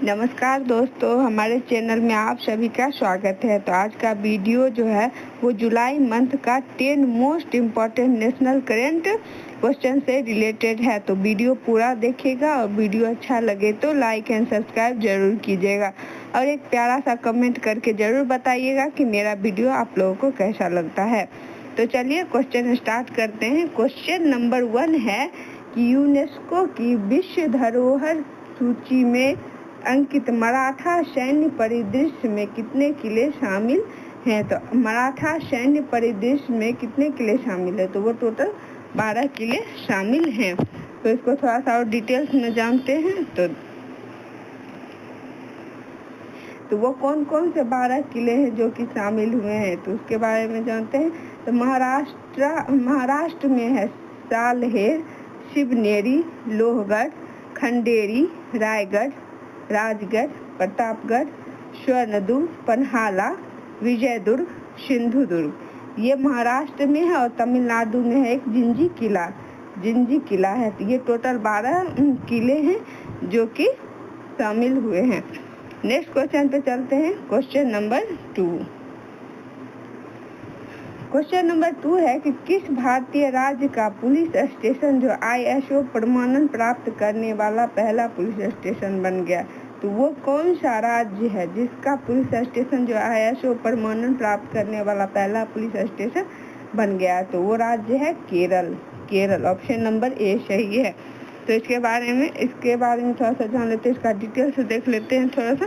नमस्कार दोस्तों, हमारे चैनल में आप सभी का स्वागत है। तो आज का वीडियो जो है वो जुलाई मंथ का 10 most important national current question से रिलेटेड है। तो वीडियो पूरा देखिएगा और वीडियो अच्छा लगे तो लाइक एंड सब्सक्राइब जरूर कीजिएगा और एक प्यारा सा कमेंट करके ज़रूर बताइएगा कि मेरा वीडियो आप लोगों को कैसा लगता है। तो चलिए क्वेश्चन स्टार्ट करते हैं। क्वेश्चन नंबर 1 है कि यूनेस्को की विश्व धरोहर सूची में अंकित मराठा सैन्य परिदृश्य में कितने किले शामिल हैं। तो मराठा सैन्य परिदृश्य में कितने किले शामिल है, तो वो टोटल 12 किले शामिल हैं। तो इसको थोड़ा सा और डिटेल्स में जानते हैं। तो वो कौन कौन से 12 किले हैं जो कि शामिल हुए हैं, तो उसके बारे में जानते हैं। तो महाराष्ट्र में है सालहेर, शिवनेरी, लोहगढ़, खंडेरी, रायगढ़, राजगढ़, प्रतापगढ़, स्वर्णदुर्ग, पन्हाला, विजयदुर्ग, सिंधुदुर्ग। ये महाराष्ट्र में है और तमिलनाडु में है एक जिंजी किला है। तो ये टोटल 12 किले हैं जो कि शामिल हुए हैं। नेक्स्ट क्वेश्चन पे चलते हैं। क्वेश्चन नंबर 2 है कि किस भारतीय राज्य का पुलिस स्टेशन जो ISO प्रमाणन प्राप्त करने वाला पहला पुलिस स्टेशन बन गया। तो वो कौन सा राज्य है जिसका पुलिस स्टेशन जो ISO प्रमाणन प्राप्त करने वाला पहला पुलिस स्टेशन बन गया। तो वो राज्य है केरल। ऑप्शन नंबर ए सही है। तो इसके बारे में थोड़ा सा जान लेते हैं, इसका डिटेल से देख लेते हैं थोड़ा सा।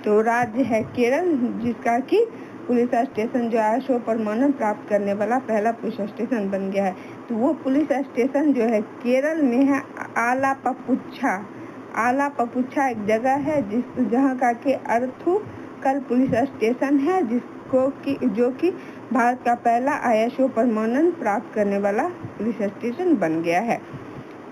तो राज्य है केरल जिसका कि पुलिस स्टेशन जो ISO प्रमाणन प्राप्त करने वाला पहला पुलिस स्टेशन बन गया है। तो वो पुलिस स्टेशन जो है केरल में है आला पपुच्छा एक जगह है जहाँ का कि अर्थुकल पुलिस स्टेशन है जो कि भारत का पहला ISO प्रमाणन प्राप्त करने वाला पुलिस स्टेशन बन गया है।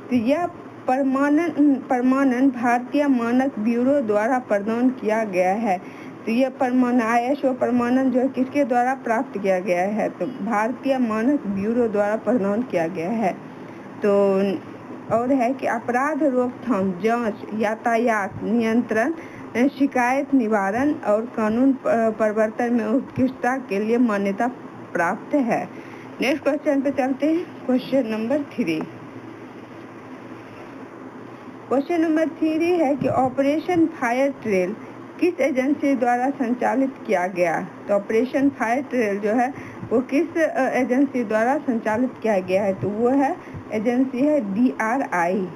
तो यह प्रमाणन भारतीय मानक ब्यूरो द्वारा प्रदान किया गया है। तो यह ISO प्रमाणन जो है किसके द्वारा प्राप्त किया गया है, तो भारतीय मानक ब्यूरो द्वारा प्रदान किया गया है। तो और है कि अपराध रोकथाम, जांच, यातायात नियंत्रण, शिकायत निवारण और कानून प्रवर्तन में उत्कृष्टता के लिए मान्यता प्राप्त है। नेक्स्ट क्वेश्चन पे चलते हैं। क्वेश्चन नंबर 3 है कि ऑपरेशन फायर ट्रेल किस एजेंसी द्वारा संचालित किया गया। तो ऑपरेशन फायर ट्रेल जो है वो किस एजेंसी द्वारा संचालित किया गया है, तो वो है एजेंसी है DRI।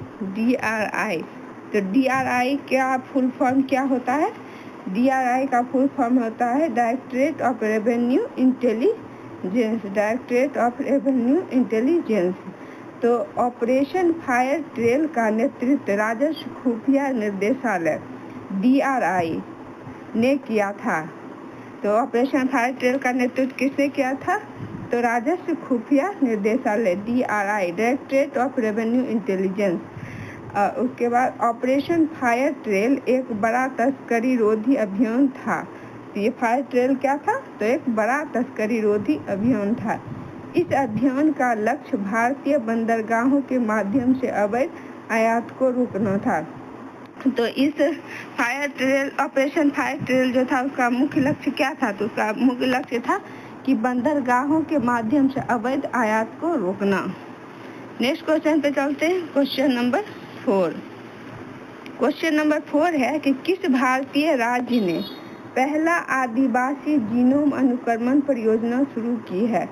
तो DRI का फुल फॉर्म क्या होता है। DRI का फुल फॉर्म होता है डायरेक्टरेट ऑफ रेवेन्यू इंटेलिजेंस। तो ऑपरेशन फायर ट्रेल का नेतृत्व राजस्व खुफिया निर्देशालय DRI ने किया था। तो ऑपरेशन फायर ट्रेल का नेतृत्व किसने किया था, तो राजस्व खुफिया निर्देशालय DRI, directorate of revenue intelligence. उसके बाद ऑपरेशन फायर ट्रेल एक बड़ा तस्करी रोधी अभियान था। तो ये फायर ट्रेल क्या था, तो एक बड़ा तस्करी रोधी अभियान था। इस अभियान का लक्ष्य भारतीय बंदरगाहों के माध्यम से अवैध आयात को रोकना था। तो इस ऑपरेशन फायर ट्रेल जो था उसका मुख्य लक्ष्य क्या था, तो उसका मुख्य लक्ष्य था कि बंदरगाहों के माध्यम से अवैध आयात को रोकना। नेक्स्ट क्वेश्चन पे चलते हैं। क्वेश्चन नंबर 4 है कि किस भारतीय राज्य ने पहला आदिवासी जीनोम अनुक्रमण परियोजना शुरू की है।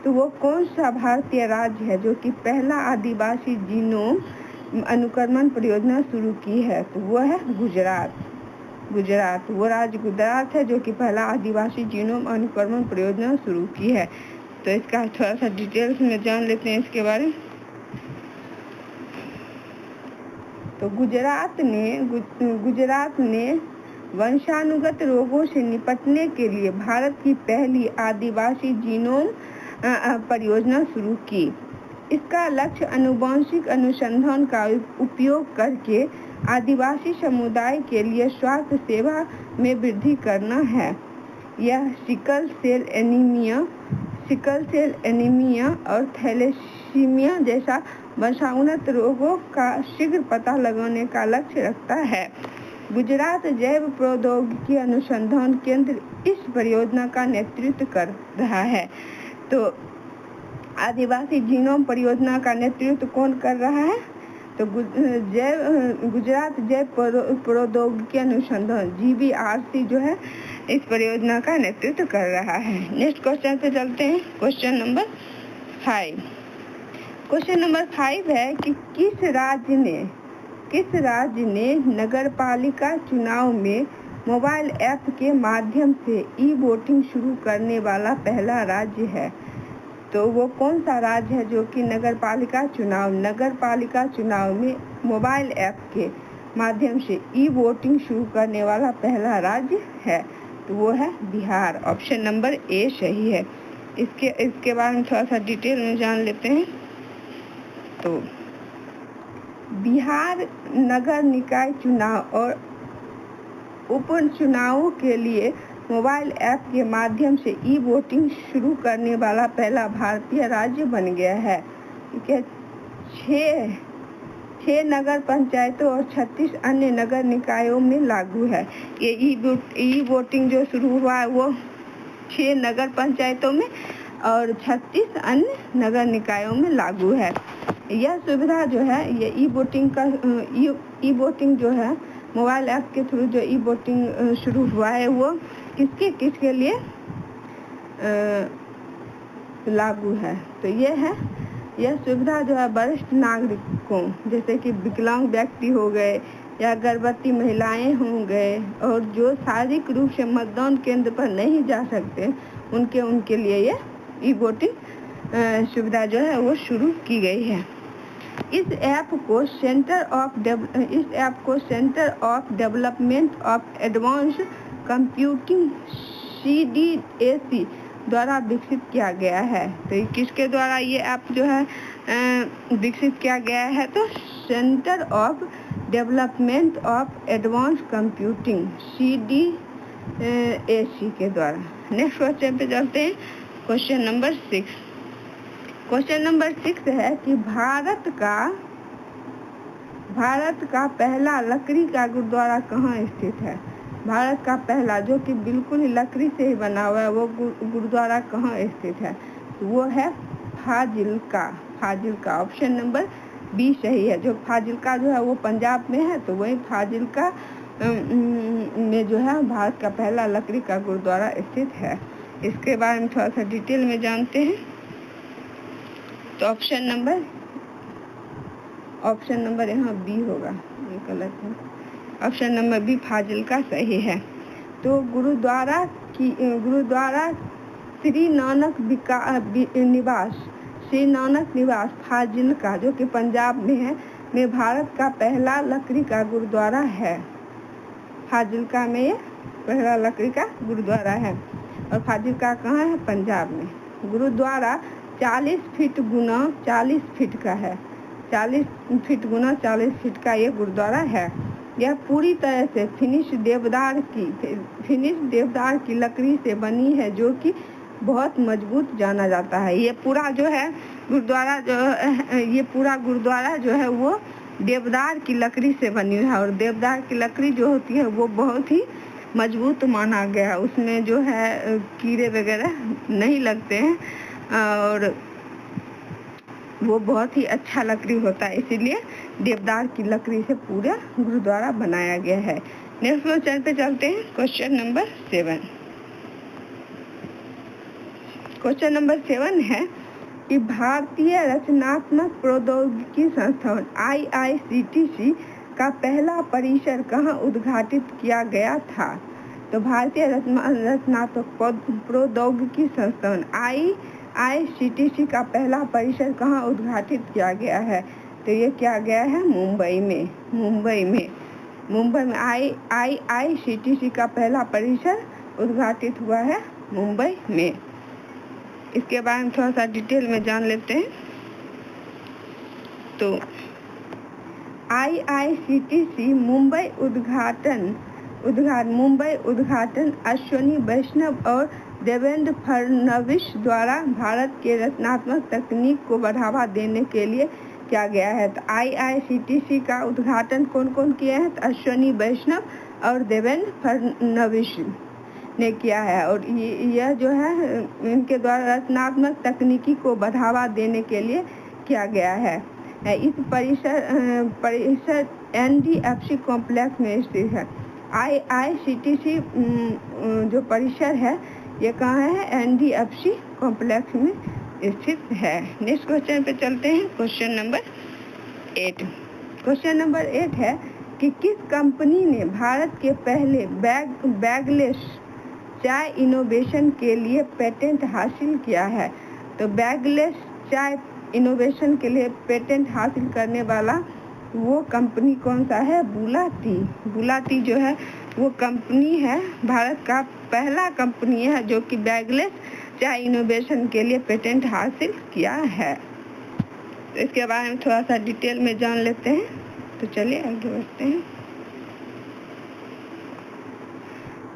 तो वो कौन सा भारतीय राज्य है जो कि पहला आदिवासी जीनोम अनुक्रमण परियोजना शुरू की है, तो वो है गुजरात। वो राज्य गुजरात है जो कि पहला आदिवासी जीनोम अनुक्रमण परियोजना शुरू की है। तो इसका थोड़ा सा डिटेल्स में जान लेते हैं इसके बारे में। तो गुजरात ने वंशानुगत रोगों से निपटने के लिए भारत की पहली आदिवासी जीनोम परियोजना शुरू की। इसका लक्ष्य आनुवंशिक अनुसंधान का उपयोग करके आदिवासी समुदाय के लिए स्वास्थ्य सेवा में वृद्धि करना है। यह सिकल सेल एनीमिया और थैलेसीमिया जैसा वंशानुगत रोगों का शीघ्र पता लगाने का लक्ष्य रखता है। गुजरात जैव प्रौद्योगिकी अनुसंधान केंद्र इस परियोजना का नेतृत्व कर रहा है। तो आदिवासी जीनोम परियोजना का नेतृत्व कौन कर रहा है? तो गुजरात जैव प्रौद्योगिकी अनुसंधान GVRC जो है इस परियोजना का नेतृत्व कर रहा है। नेक्स्ट क्वेश्चन पे चलते हैं। Question number 5। क्वेश्चन नंबर 5 है कि किस राज्य ने नगरपालिका चुनाव में मोबाइल ऐप के माध्यम से ई-वोटिंग शुरू करने वाला पहला राज्य है? तो वो कौन सा राज्य है जो कि नगरपालिका चुनाव में मोबाइल ऐप के माध्यम से ई-वोटिंग शुरू करने वाला पहला राज्य है? तो वो है बिहार। ऑप्शन नंबर ए सही है। इसके बारे में थोड़ा सा डिटेल में जान लेते हैं। तो बिहार नगर निकाय चुनाव और उपचुनावों के लिए मोबाइल ऐप के माध्यम से ई-वोटिंग शुरू करने वाला पहला भारतीय राज्य बन गया है। ठीक है, 6 नगर पंचायतों और 36 अन्य नगर निकायों में लागू है। ये ई-वोटिंग जो शुरू हुआ है वो 6 नगर पंचायतों में और 36 अन्य नगर निकायों में लागू है। यह सुविधा जो है ये ई-वोटिंग जो है मोबाइल ऐप के थ्रू जो ई-वोटिंग शुरू हुआ है वो किसके लिए लागू है? तो यह सुविधा जो है वरिष्ठ नागरिकों जैसे कि विकलांग व्यक्ति हो गए या गर्भवती महिलाएं हो गए और जो शारीरिक रूप से मतदान केंद्र पर नहीं जा सकते उनके लिए ये ई-वोटिंग सुविधा जो है वो शुरू की गई है। इस ऐप को centre of development of advance computing CDAC द्वारा विकसित किया गया है। तो किसके द्वारा ये ऐप जो है विकसित किया गया है? तो centre of development of advance computing CDAC के द्वारा। नेक्स्ट क्वेश्चन पे चलते हैं। Question number 6। क्वेश्चन नंबर 6 है कि भारत का पहला लकड़ी का गुरुद्वारा कहाँ स्थित है? भारत का पहला जो कि बिल्कुल ही लकड़ी से ही बना हुआ है वो गुरुद्वारा कहाँ स्थित है? तो वो है फाजिल्का। ऑप्शन नंबर बी सही है। जो फाजिल्का जो है वो पंजाब में है, तो वही फाजिल्का में जो है भारत का पहला लकड़ी का गुरुद्वारा स्थित है। इसके बारे में थोड़ा सा डिटेल में जानते हैं। तो ऑप्शन नंबर यहाँ बी होगा, ये गलत है। ऑप्शन नंबर बी फाजिल्का सही है। तो गुरुद्वारा श्री नानक निवास फाजिल्का जो कि पंजाब में है में भारत का पहला लकड़ी का गुरुद्वारा है। फाजिल्का में ये पहला लकड़ी का गुरुद्वारा है और फाजिल्का कहाँ है? पंजाब में। गुरुद्वारा 40 फीट गुना 40 फीट का है। 40 फीट गुना 40 फीट का ये गुरुद्वारा है। यह पूरी तरह से फिनिश देवदार की लकड़ी से बनी है जो कि बहुत मजबूत जाना जाता है। ये पूरा गुरुद्वारा जो है वो देवदार की लकड़ी से बनी है और देवदार की लकड़ी जो होती है वो बहुत ही मजबूत माना गया है। उसमें जो है कीड़े वगैरह नहीं लगते हैं और वो बहुत ही अच्छा लकड़ी होता है, इसीलिए देवदार की लकड़ी से पूरा गुरुद्वारा बनाया गया है। नेक्स्ट क्वेश्चन पे चलते हैं। Question number 7। क्वेश्चन नंबर 7 है कि भारतीय रचनात्मक प्रौद्योगिकी संस्थान IICTC का पहला परिसर कहाँ उद्घाटित किया गया था? तो भारतीय रचनात्मक प्रौद्योगिकी संस्थान IICTC का पहला परिसर कहाँ उद्घाटित किया गया है? तो ये किया गया है मुंबई में। मुंबई में IICTC का पहला परिसर उद्घाटित हुआ है मुंबई में। इसके बारे में थोड़ा सा डिटेल में जान लेते हैं। तो IICTC मुंबई उद्घाटन अश्विनी वैष्णव और देवेंद्र फडणवीस द्वारा भारत के रचनात्मक तकनीक को बढ़ावा देने के लिए किया गया है। तो IICTC का उद्घाटन कौन कौन किए हैं? तो अश्विनी वैष्णव और देवेंद्र फडणवीस ने किया है। और यह जो है इनके द्वारा रचनात्मक तकनीकी को बढ़ावा देने के लिए किया गया है। इस परिसर NDFC कॉम्प्लेक्स में स्थित है। IICTC जो परिसर है ये कहाँ है? NDFC कॉम्प्लेक्स में स्थित है। नेक्स्ट क्वेश्चन पे चलते हैं। Question number 8। क्वेश्चन नंबर 8 है कि किस कंपनी ने भारत के पहले बैगलेस चाय इनोवेशन के लिए पेटेंट हासिल किया है? तो बैगलेस चाय इनोवेशन के लिए पेटेंट हासिल करने वाला वो कंपनी कौन सा है? बुला टी। बुला टी जो है वो कंपनी है, भारत का पहला कंपनी है जो कि बैगलेस चाय इनोवेशन के लिए पेटेंट हासिल किया है। तो इसके बारे में थोड़ा सा डिटेल में जान लेते हैं। तो चलिए आगे बढ़ते हैं।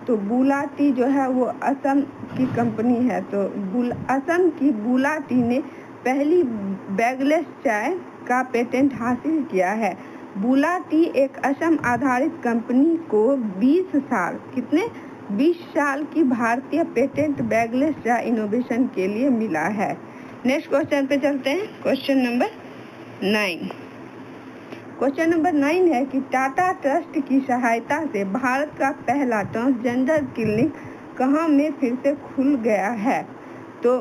तो बुला टी जो है वो असम की कंपनी है। तो असम की बुला टी ने पहली बैगलेस चाय का पेटेंट हासिल किया है। बुला टी एक असम आधारित कंपनी को 20 साल 20 साल की भारतीय पेटेंट बैगलेस चाय इनोवेशन के लिए मिला है। नेक्स्ट क्वेश्चन पे चलते हैं। Question number 9। क्वेश्चन नंबर 9 है कि टाटा ट्रस्ट की सहायता से भारत का पहला ट्रांसजेंडर क्लिनिक कहाँ में फिर से खुल गया है? तो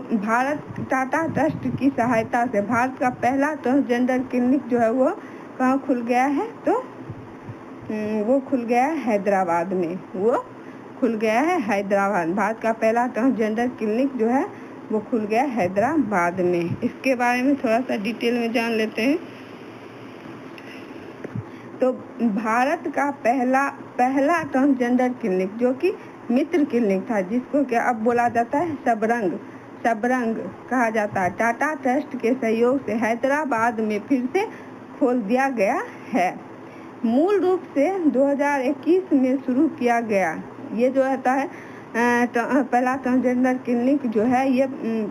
टाटा ट्रस्ट की सहायता से भारत का पहला ट्रांसजेंडर क्लिनिक जो है वो कहाँ खुल गया है? तो वो खुल गया है हैदराबाद में। वो खुल गया है हैदराबाद। भारत का पहला ट्रांसजेंडर क्लिनिक जो है वो खुल गया हैदराबाद में। इसके बारे में थोड़ा सा डिटेल में जान लेते हैं। तो भारत का पहला ट्रांसजेंडर क्लिनिक जो कि मित्र क्लिनिक था, जिसको क्या अब बोला जाता है सबरंग कहा जाता है, टाटा ट्रस्ट के सहयोग से हैदराबाद में फिर से खोल दिया गया है। मूल रूप से 2021 में शुरू किया गया। ये जो रहता है पहला ट्रांसजेंडर क्लिनिक जो है ये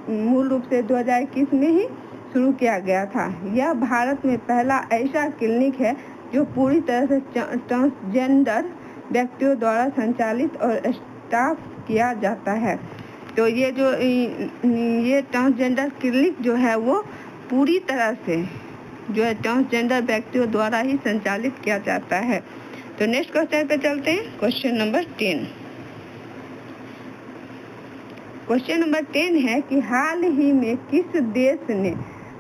मूल रूप से 2021 में ही शुरू किया गया था। यह भारत में पहला ऐसा क्लिनिक है जो पूरी तरह से ट्रांसजेंडर व्यक्तियों द्वारा संचालित और स्टाफ किया जाता है। तो ये ट्रांसजेंडर क्लिनिक जो है वो पूरी तरह से जो है ट्रांसजेंडर व्यक्तियों द्वारा ही संचालित किया जाता है। तो नेक्स्ट क्वेश्चन पे चलते हैं। Question number 10। क्वेश्चन नंबर 10 है कि हाल ही में किस देश ने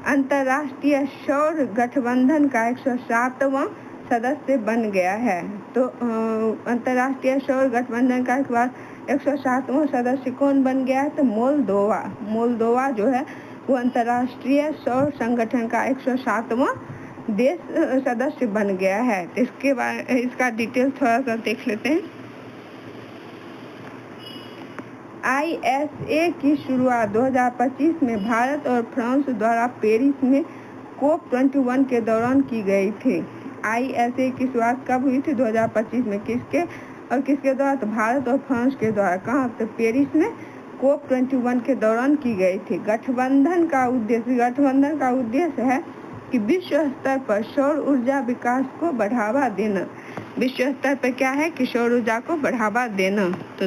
अंतर्राष्ट्रीय सौर गठबंधन का 107वां सदस्य बन गया है? तो अंतर्राष्ट्रीय सौर गठबंधन का 107वां सदस्य कौन बन गया है? तो मोल्दोवा जो है वो अंतर्राष्ट्रीय सौर संगठन का 107वां देश सदस्य बन गया है। तो इसका डिटेल थोड़ा सा देख लेते हैं। ISA की शुरुआत 2025 में भारत और फ्रांस द्वारा पेरिस में COP21 के दौरान की गई थी। ISA की शुरुआत कब हुई थी? 2025 में। किसके द्वारा? तो भारत और फ्रांस के द्वारा। कहाँ? तो पेरिस में COP21 के दौरान की गई थी। गठबंधन का उद्देश्य है कि विश्व स्तर पर सौर ऊर्जा विकास को बढ़ावा देना। विश्व स्तर पर क्या है कि सौर ऊर्जा को बढ़ावा देना। तो